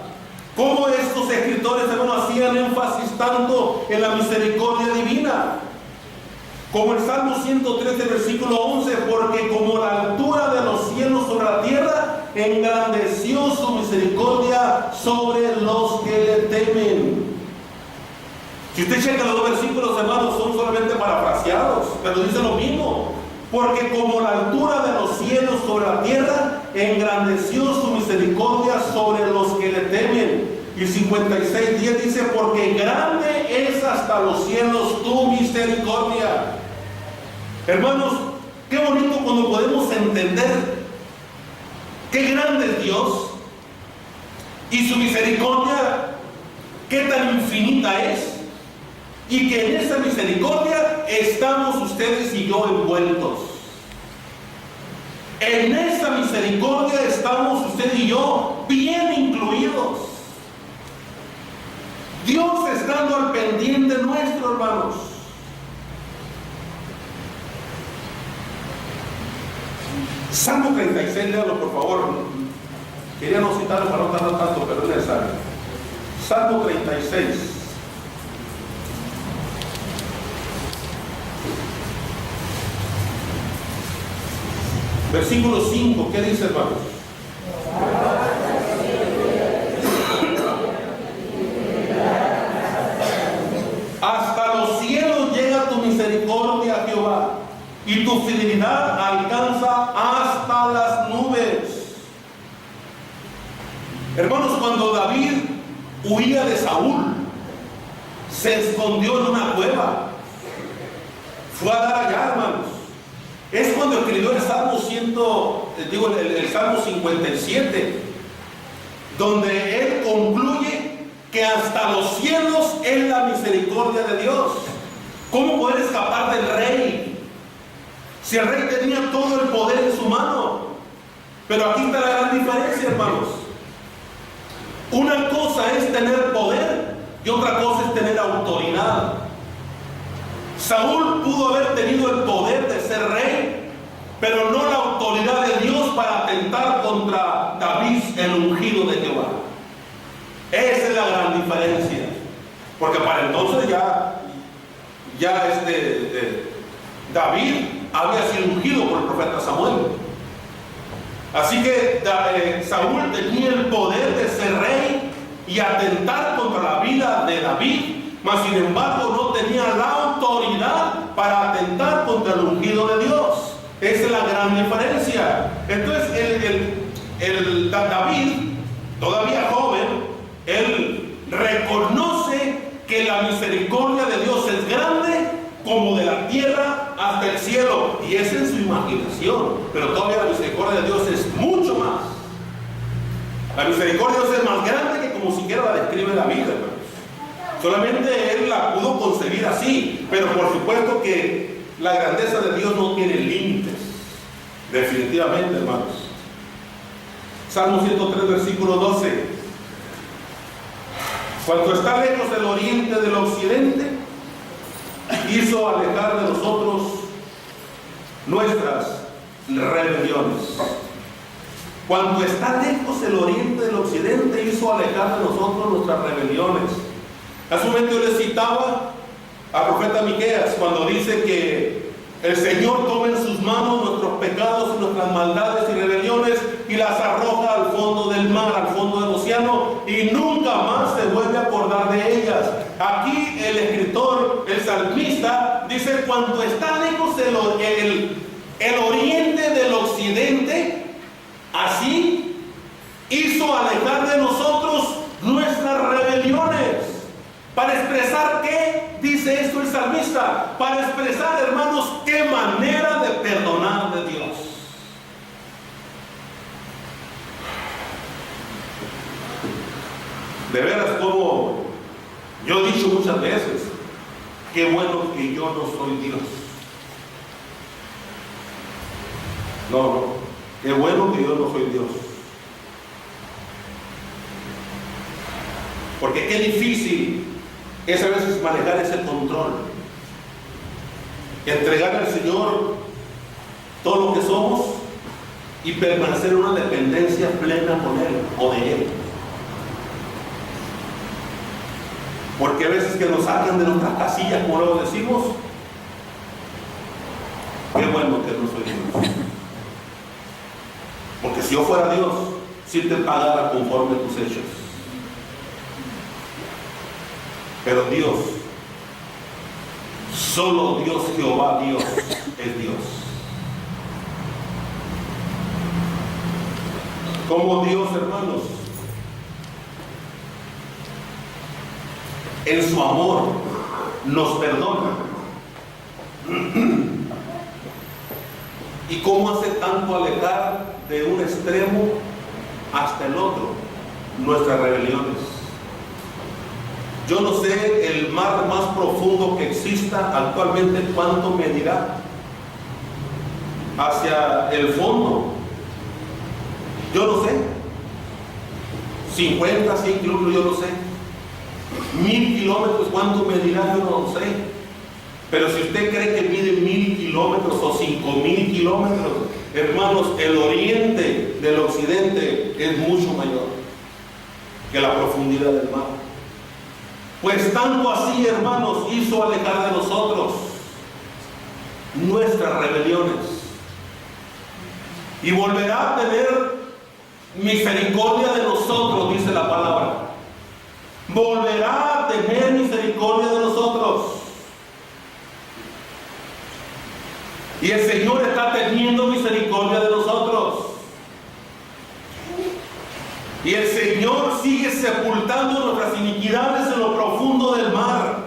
¿Cómo estos escritores, hermanos, hacían énfasis tanto en la misericordia divina? Como el Salmo 113, versículo 11, porque como la altura de los cielos sobre la tierra, engrandeció su misericordia sobre los que le temen. Si usted checa los dos versículos, hermanos, son solamente parafraseados, pero dice lo mismo. Porque como la altura de los cielos sobre la tierra, engrandeció su misericordia sobre los que le temen. Y 56:10 dice: porque grande es hasta los cielos tu misericordia. Hermanos, qué bonito cuando podemos entender qué grande es Dios y su misericordia, qué tan infinita es, y que en esa misericordia estamos ustedes y yo envueltos. En esa misericordia estamos usted y yo bien incluidos. Dios estando al pendiente nuestro, hermanos. Salmo 36, léalo por favor. Quería no citarlo para no tardar tanto, pero es necesario. Salmo 36. Versículo 5, ¿qué dice, hermanos? Hasta los cielos llega tu misericordia, Jehová, y tu fidelidad alcanza hasta las nubes. Hermanos, cuando David huía de Saúl, se escondió en una cueva, fue a dar allá, hermanos. Es cuando escribió el Salmo el Salmo 57, donde él concluye que hasta los cielos es la misericordia de Dios. ¿Cómo poder escapar del rey? Si el rey tenía todo el poder en su mano. Pero aquí está la gran diferencia, hermanos. Una cosa es tener poder y otra cosa es tener autoridad. Saúl pudo haber tenido el poder de ser rey, pero no la autoridad de Dios para atentar contra David, el ungido de Jehová. Esa es la gran diferencia. Porque para entonces ya ya David había sido ungido por el profeta Samuel. Así que Saúl tenía el poder de ser rey y atentar contra la vida de David, mas sin embargo no tenía la autoridad para atentar contra el ungido de Dios. Esa es la gran diferencia. Entonces David, todavía joven, él reconoce que la misericordia de Dios es grande como de la tierra hasta el cielo, y es en su imaginación, pero todavía la misericordia de Dios es mucho más. La misericordia de Dios es más grande que como siquiera la describe la Biblia, hermanos. Solamente él la pudo concebir así, pero por supuesto que la grandeza de Dios no tiene límites, definitivamente, hermanos. Salmo 103, versículo 12. Cuanto está lejos el oriente del occidente, hizo alejar de nosotros nuestras rebeliones. Cuando está lejos el oriente del occidente, hizo alejar de nosotros nuestras rebeliones. Hace un momento yo les citaba al profeta Miqueas cuando dice que el Señor toma en sus manos nuestros pecados y nuestras maldades y rebeliones y las arroja al fondo del mar, al fondo del océano, y nunca más se vuelve a acordar de ellas. Aquí el escritor, el salmista, dice: cuando está lejos el oriente del occidente, así hizo alejar de nosotros nuestras rebeliones. ¿Para expresar qué? Dice esto el salmista. Para expresar, hermanos, qué manera de perdonar de Dios. De veras, como yo he dicho muchas veces, qué bueno que yo no soy Dios. No, qué bueno que yo no soy Dios. Porque qué difícil es a veces manejar ese control, entregar al Señor todo lo que somos y permanecer en una dependencia plena con Él o de Él. Porque a veces que nos sacan de nuestras casillas, como luego decimos, qué bueno que no soy Dios. Porque si yo fuera Dios, sí te pagara conforme a tus hechos. Pero Dios, solo Dios, Jehová Dios, es Dios. Como Dios, hermanos, en su amor nos perdona. ¿Y cómo hace tanto alejar de un extremo hasta el otro nuestras rebeliones? Yo no sé el mar más profundo que exista actualmente cuánto medirá hacia el fondo. Yo no sé. 50, 100 kilómetros, yo no sé. 1000 kilómetros, ¿cuánto medirá? Yo no lo sé. Pero si usted cree que mide 1000 kilómetros o 5000 kilómetros, hermanos, el oriente del occidente es mucho mayor que la profundidad del mar. Pues tanto así, hermanos, hizo alejar de nosotros nuestras rebeliones, y volverá a tener misericordia de nosotros, dice la palabra. Volverá a tener misericordia de nosotros. Y el Señor está teniendo misericordia de nosotros. Y el Señor sigue sepultando nuestras iniquidades en lo profundo del mar.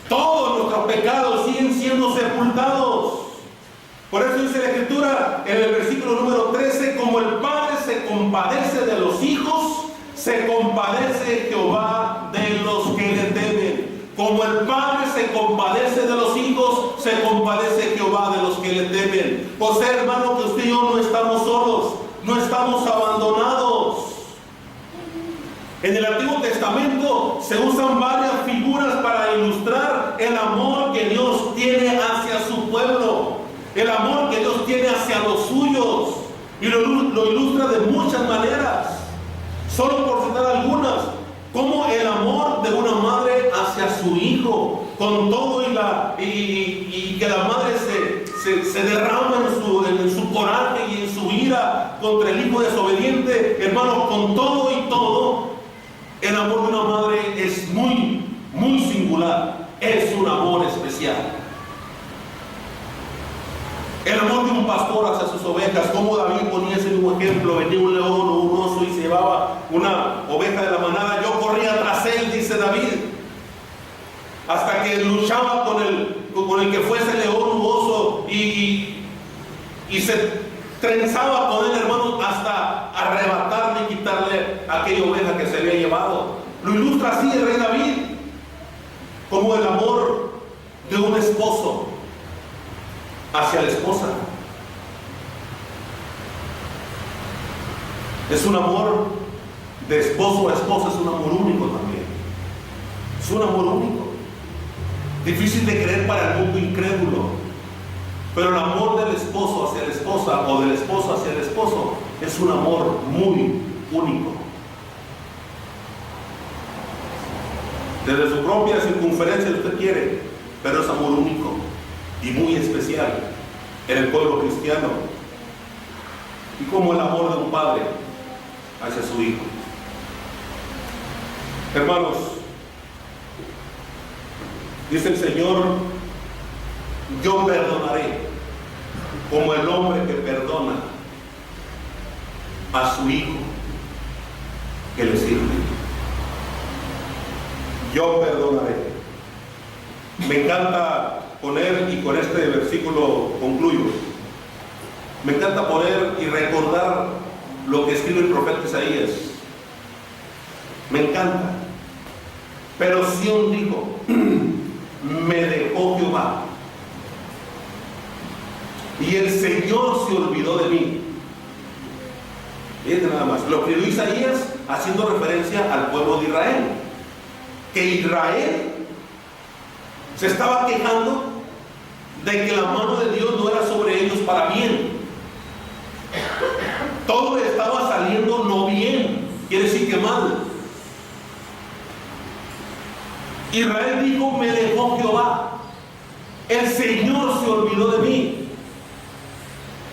Todos nuestros pecados siguen siendo sepultados. Por eso dice la Escritura en el versículo número 13: como el Padre se compadece de los hijos, se compadece Jehová de los que le temen. Como el Padre se compadece de los hijos, se compadece Jehová de los que le temen. O sea, hermano, que usted y yo no estamos solos, no estamos abandonados. En el Antiguo Testamento se usan varias figuras para ilustrar el amor que Dios tiene hacia su pueblo, el amor que Dios tiene hacia los suyos, y lo ilustra de muchas maneras. Solo por citar algunas, como el amor de una madre hacia su hijo, con todo y que la madre se derrama en su coraje y en su ira contra el hijo desobediente, hermanos, con todo y todo, el amor de una madre es muy, muy singular, es un amor especial. El amor de un pastor hacia sus ovejas, como David ponía ese mismo ejemplo: venía un león o un oso y se llevaba una oveja de la manada, yo corría tras él, dice David, hasta que luchaba con el que fuese león u oso y se trenzaba con él, hermanos, hasta arrebatarle y quitarle aquella oveja que se había llevado. Lo ilustra así el rey David, como el amor de un esposo hacia la esposa. Es un amor de esposo a esposa, es un amor único también. Es un amor único. Difícil de creer para el mundo incrédulo. Pero el amor del esposo hacia la esposa o del esposo hacia el esposo es un amor muy único. Desde su propia circunferencia, usted quiere, pero es amor único y muy especial en el pueblo cristiano, y como el amor de un padre hacia su hijo. Hermanos, dice el Señor: yo perdonaré como el hombre que perdona a su hijo que le sirve. Yo perdonaré. Me encanta poner, y con este versículo concluyo, me encanta poner y recordar lo que escribe el profeta Isaías. Me encanta. Pero Sión dijo: me dejó Jehová, y el Señor se olvidó de mí. Fíjense nada más, lo escribió Isaías haciendo referencia al pueblo de Israel, que Israel se estaba quejando de que la mano de Dios no era sobre ellos para bien. Todo le estaba saliendo no bien, quiere decir que mal. Israel dijo: me dejó Jehová, el Señor se olvidó de mí.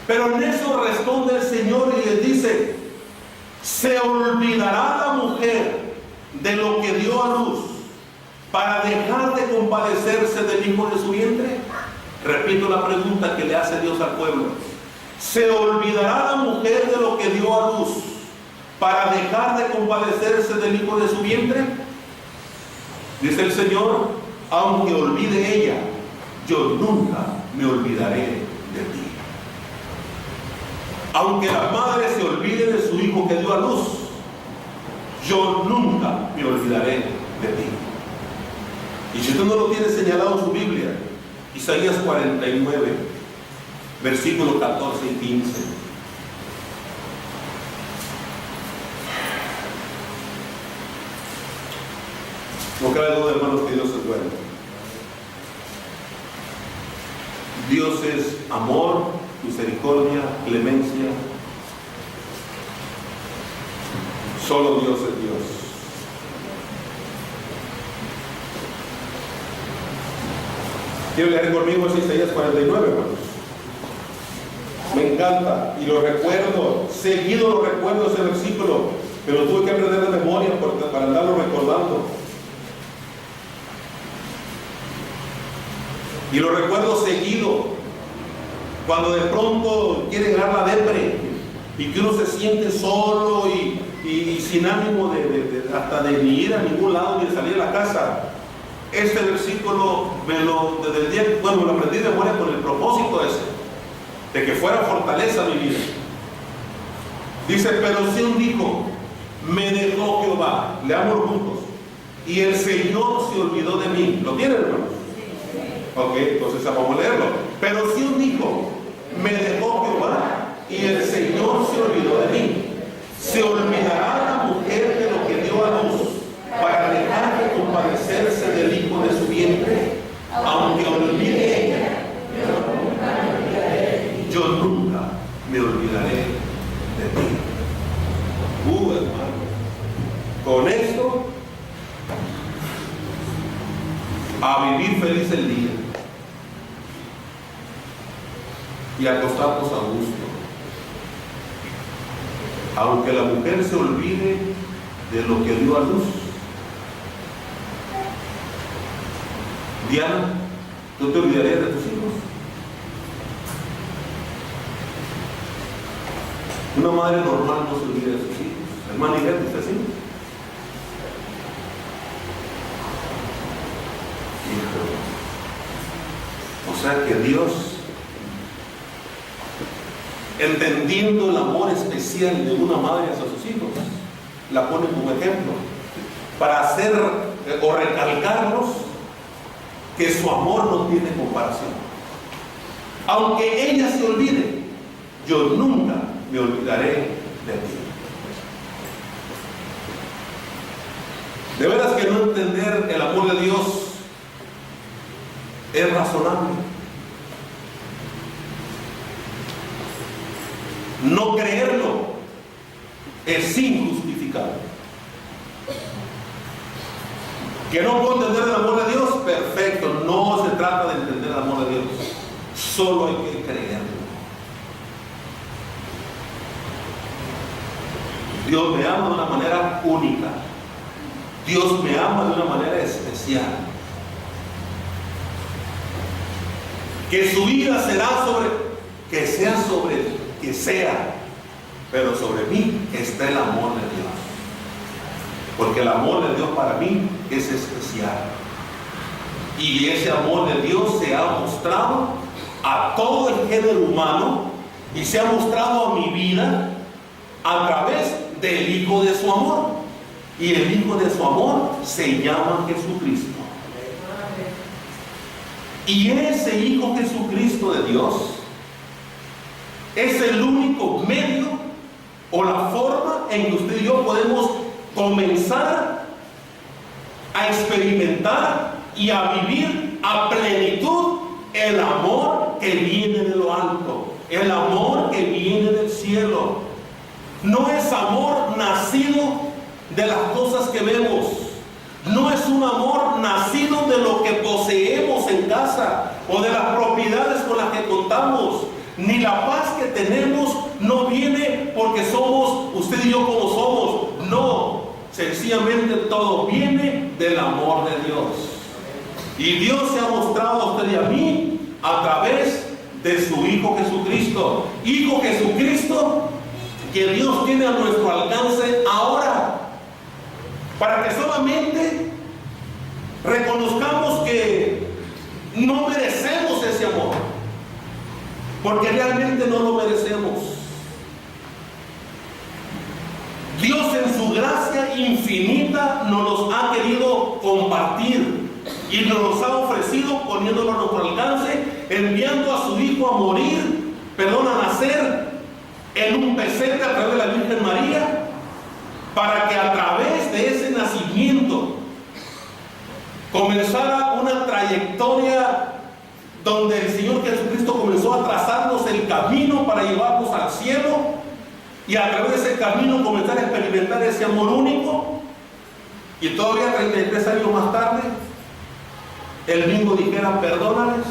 Pero en eso responde el Señor y les dice: ¿se olvidará la mujer de lo que dio a luz para dejar de compadecerse del hijo de su vientre? Repito la pregunta que le hace Dios al pueblo: ¿se olvidará la mujer de lo que dio a luz para dejar de compadecerse del hijo de su vientre? Dice el Señor: aunque olvide ella, yo nunca me olvidaré de ti. Aunque la madre se olvide de su hijo que dio a luz, yo nunca me olvidaré de ti. Y si usted no lo tiene señalado en su Biblia, Isaías 49, versículos 14 y 15. No cabe duda, hermanos, que Dios es bueno. Dios es amor, misericordia, clemencia. Solo Dios es Dios. Quiero leer conmigo Isaías 49, hermanos. Me encanta y lo recuerdo, seguido lo recuerdo ese versículo, pero tuve que aprender de memoria para andarlo recordando. Y lo recuerdo seguido, cuando de pronto quiere llegar la depre y que uno se siente solo y sin ánimo hasta de ni ir a ningún lado ni de salir a la casa. Este versículo desde el día, me lo aprendí de memoria con el propósito ese, de que fuera fortaleza mi vida. Dice: pero Sión dijo: me dejó Jehová. Leamos juntos. Y el Señor se olvidó de mí. ¿Lo tienen, hermanos? Ok, entonces vamos a leerlo. Pero Sión dijo: me dejó Jehová, y el Señor se olvidó de mí. Se olvidará la mujer de lo que dio a luz para dejar de compadecerse del hijo de su vientre, aunque olvide ella. Yo nunca me olvidaré de ti. Hermano, con esto a vivir feliz el día y acostarnos a gusto. Aunque la mujer se olvide de lo que dio a luz. Diana, ¿tú te olvidarías de tus hijos? Una madre normal no se olvida de sus hijos. Hermana Ivette, ¿usted sí? O sea que Dios, entendiendo el amor especial de una madre hacia sus hijos, la pone como ejemplo para hacer o recalcarnos que su amor no tiene comparación. Aunque ella se olvide, yo nunca me olvidaré de ti. De veras que no entender el amor de Dios es razonable. No creerlo es injustificable. Que no puedo entender el amor de Dios, perfecto. No se trata de entender el amor de Dios, solo hay que creerlo. Dios me ama de una manera única. Dios me ama de una manera especial. Que su vida será que sea, pero sobre mí está el amor de Dios. Porque el amor de Dios para mí es especial. Y ese amor de Dios se ha mostrado a todo el género humano y se ha mostrado a mi vida a través del Hijo de su amor. Y el Hijo de su amor se llama Jesucristo. Y ese Hijo Jesucristo de Dios es el único medio o la forma en que usted y yo podemos comenzar a experimentar y a vivir a plenitud el amor que viene de lo alto, el amor que viene del cielo. No es amor nacido de las cosas que vemos, no es un amor nacido de lo que poseemos en casa o de las propiedades con las que contamos, ni la paz que tenemos no viene porque somos usted y yo como somos, no, sencillamente todo viene del amor de Dios. Y Dios se ha mostrado a usted y a mí a través de su Hijo Jesucristo. Hijo Jesucristo que Dios tiene a nuestro alcance ahora, para que solamente reconozcamos que no merecemos ese amor, porque realmente no lo merecemos. Dios en su gracia infinita nos los ha querido compartir y nos los ha ofrecido poniéndolo a nuestro alcance, enviando a su Hijo a morir, a nacer en un pesebre a través de la Virgen María, para que a través de ese nacimiento comenzara una trayectoria donde el Señor Jesucristo comenzó a trazarnos el camino para llevarnos al cielo, y a través de ese camino comenzar a experimentar ese amor único. Y todavía 33 años más tarde el mismo dijera: perdónales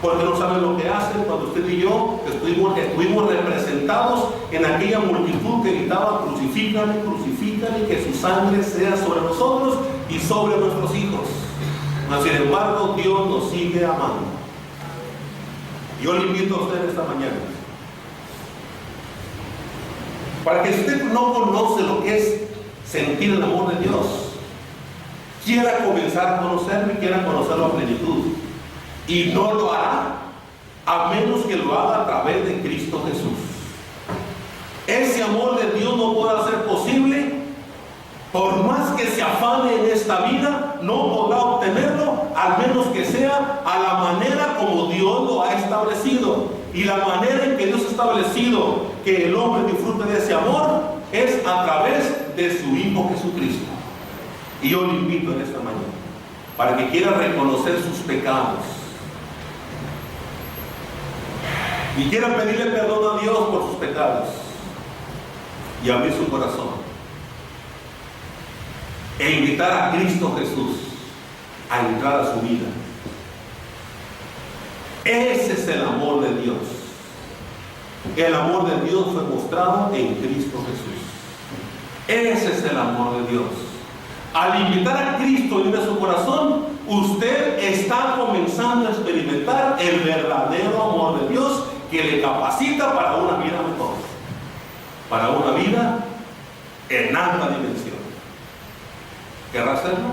porque no saben lo que hacen, cuando usted y yo estuvimos representados en aquella multitud que gritaba: crucifícale, crucifícale, que su sangre sea sobre nosotros y sobre nuestros hijos. Mas sin embargo Dios nos sigue amando. Yo le invito a usted esta mañana, para que si usted no conoce lo que es sentir el amor de Dios, quiera comenzar a conocerlo y quiera conocerlo a plenitud. Y no lo hará a menos que lo haga a través de Cristo Jesús. Ese amor de Dios no podrá ser posible, por más que se afane en esta vida, no podrá obtenerlo, al menos que sea a la manera como Dios lo ha establecido. Y la manera en que Dios ha establecido que el hombre disfrute de ese amor es a través de su Hijo Jesucristo. Y yo le invito en esta mañana para que quiera reconocer sus pecados y quiera pedirle perdón a Dios por sus pecados y abrir su corazón e invitar a Cristo Jesús a entrar a su vida. Ese es el amor de Dios. El amor de Dios fue mostrado en Cristo Jesús. Ese es el amor de Dios. Al invitar a Cristo en su corazón, usted está comenzando a experimentar el verdadero amor de Dios que le capacita para una vida mejor, para una vida en alta dimensión. ¿Querrá hacerlo?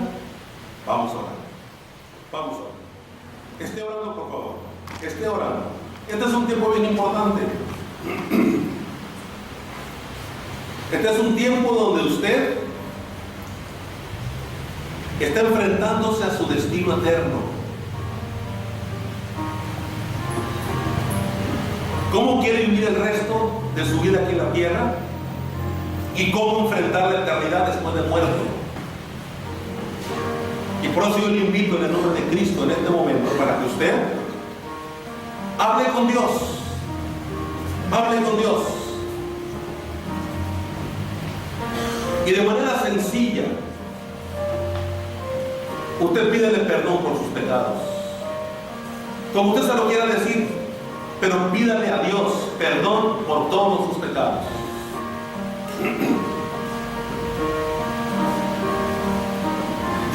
Vamos a orar. Vamos a orar. Esté orando, por favor. Esté orando. Este es un tiempo bien importante. Este es un tiempo donde usted está enfrentándose a su destino eterno. ¿Cómo quiere vivir el resto de su vida aquí en la tierra? ¿Y cómo enfrentar la eternidad después de muerto? Y por eso yo le invito en el nombre de Cristo en este momento para que usted hable con Dios. Hable con Dios. Y de manera sencilla, usted pídele perdón por sus pecados. Como usted se lo quiera decir, pero pídale a Dios perdón por todos sus pecados.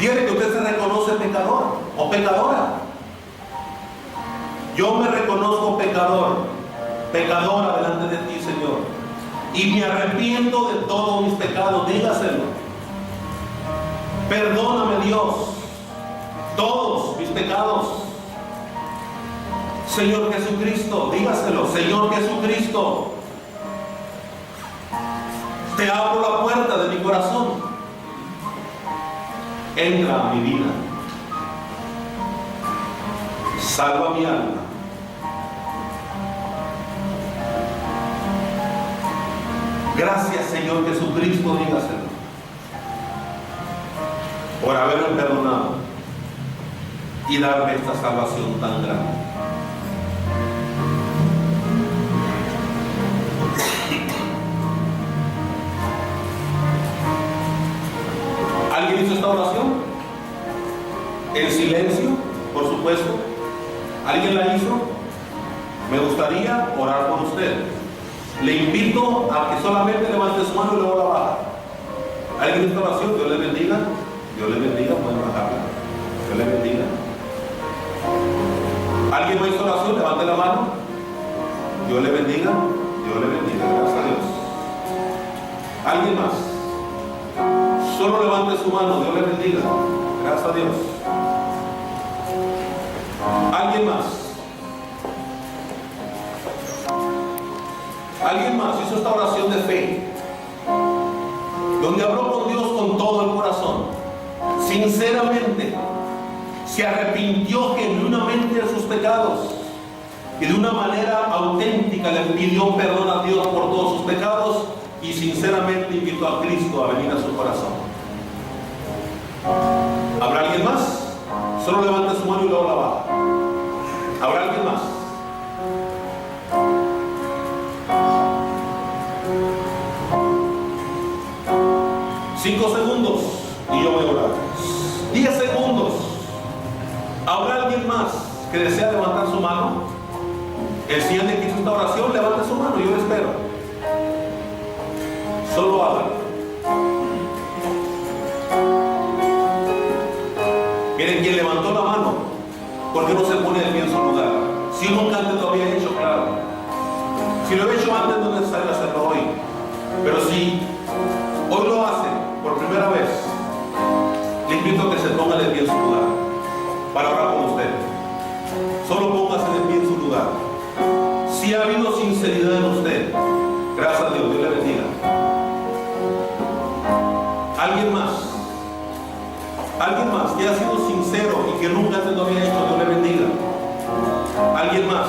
Dígale que usted se reconoce pecador o pecadora. Yo me reconozco pecador, pecadora delante de ti, Señor, y me arrepiento de todos mis pecados. Dígaselo. Perdóname, Dios, todos mis pecados. Señor Jesucristo, dígaselo. Señor Jesucristo, te abro la puerta de mi corazón. Entra a mi vida. Salva mi alma. Gracias, Señor Jesucristo, dígaselo, por haberme perdonado y darme esta salvación tan grande. ¿Alguien hizo esta oración? En silencio, por supuesto. ¿Alguien la hizo? Me gustaría orar por usted. Le invito a que solamente levante su mano y luego la baja. ¿Alguien hizo esta oración? Dios le bendiga. Dios le bendiga, pueden bajarla. Dios le bendiga. ¿Alguien más hizo oración? Levante la mano. Dios le bendiga. Dios le bendiga. Gracias a Dios. ¿Alguien más? Solo levante su mano. Dios le bendiga. Gracias a Dios. ¿Alguien más? ¿Alguien más hizo esta oración de fe? Donde habló con Dios con todo el corazón, sinceramente, se arrepintió genuinamente de sus pecados y de una manera auténtica le pidió perdón a Dios por todos sus pecados y sinceramente invitó a Cristo a venir a su corazón. ¿Habrá alguien más? Solo levante su mano y luego la baja. ¿Habrá alguien más? Cinco segundos y yo voy a orar. 10 segundos. ¿Habrá alguien más que desea levantar su mano? El siguiente que hizo esta oración, levante su mano, yo lo espero. Solo hágalo. Miren, quien levantó la mano, ¿por qué no se pone de pie en su lugar? Si nunca antes lo había hecho, claro. Si lo he hecho antes, no es necesario hacerlo hoy. Pero si hoy lo hace por primera vez, le invito a que se ponga de pie en su lugar para orar con usted. Solo póngase de pie en su lugar. Si ha habido sinceridad en usted, gracias a Dios, Dios le bendiga. ¿Alguien más? ¿Alguien más que ha sido sincero y que nunca antes lo había hecho? Dios le bendiga. ¿Alguien más?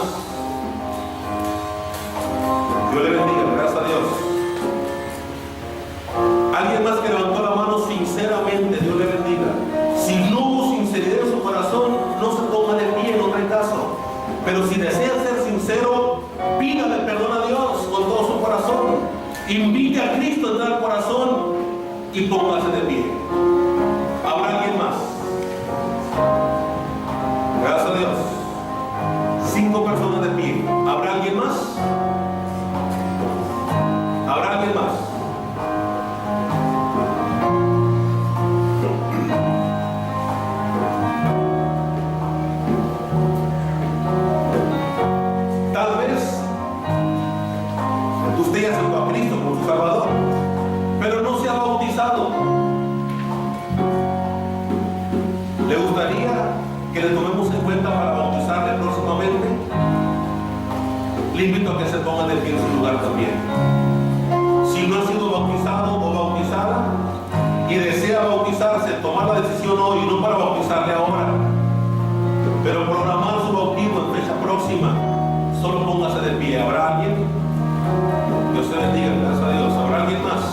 Dios le bendiga, gracias a Dios. ¿Alguien más que levantó la mano sinceramente? Dios le bendiga. Si no hubo sinceridad en su corazón, no se ponga de pie, no trae caso. Pero si desea ser sincero, pídale perdón a Dios con todo su corazón. Invite a Cristo a entrar al corazón y póngase de pie. ¿Habrá alguien más? 5 personas de pie. ¿Habrá alguien más? ¿Habrá alguien más? Tal vez usted ya aceptó a Cristo como su Salvador, pero no se ha bautizado. ¿Le gustaría que le tomemos en cuenta para bautizarle próximamente? Le invito a que se ponga de pie en su lugar también. Si no ha sido bautizado o bautizada y desea bautizarse, tomar la decisión hoy, no para bautizarle ahora, pero programar su bautismo en fecha próxima, solo póngase de pie. ¿Habrá alguien? Dios se bendiga, gracias a Dios. ¿Habrá alguien más?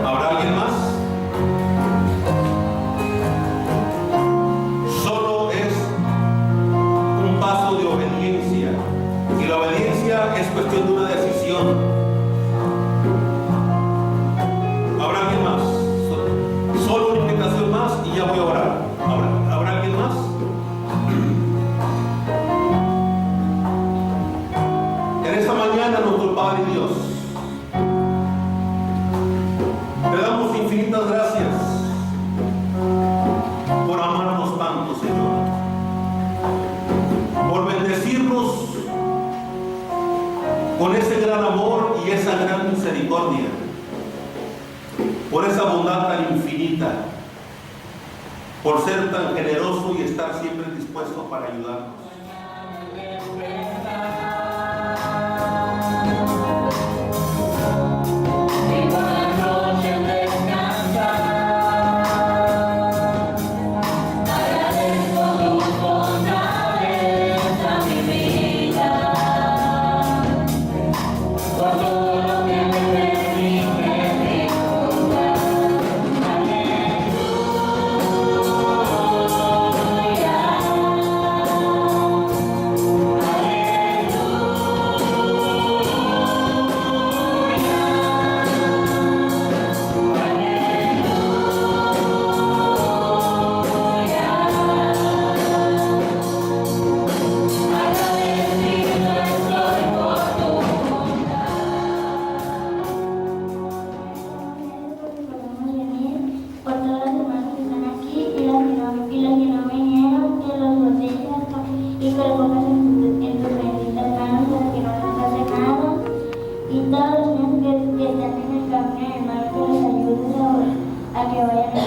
¿Habrá alguien más? Solo es un paso de obediencia, y la obediencia es cuestión de una decisión. ¿Habrá alguien más? Solo una invitación más y ya voy a orar. ¿Habrá alguien más? En esta mañana, nuestro Padre y Dios, te damos infinitas gracias por amarnos tanto, Señor, por bendecirnos con ese gran amor y esa gran misericordia, por esa bondad tan infinita, por ser tan generoso y estar siempre dispuesto para ayudarnos. Y todos los niños que están en el camino, hermano, que los ayudes a que vayan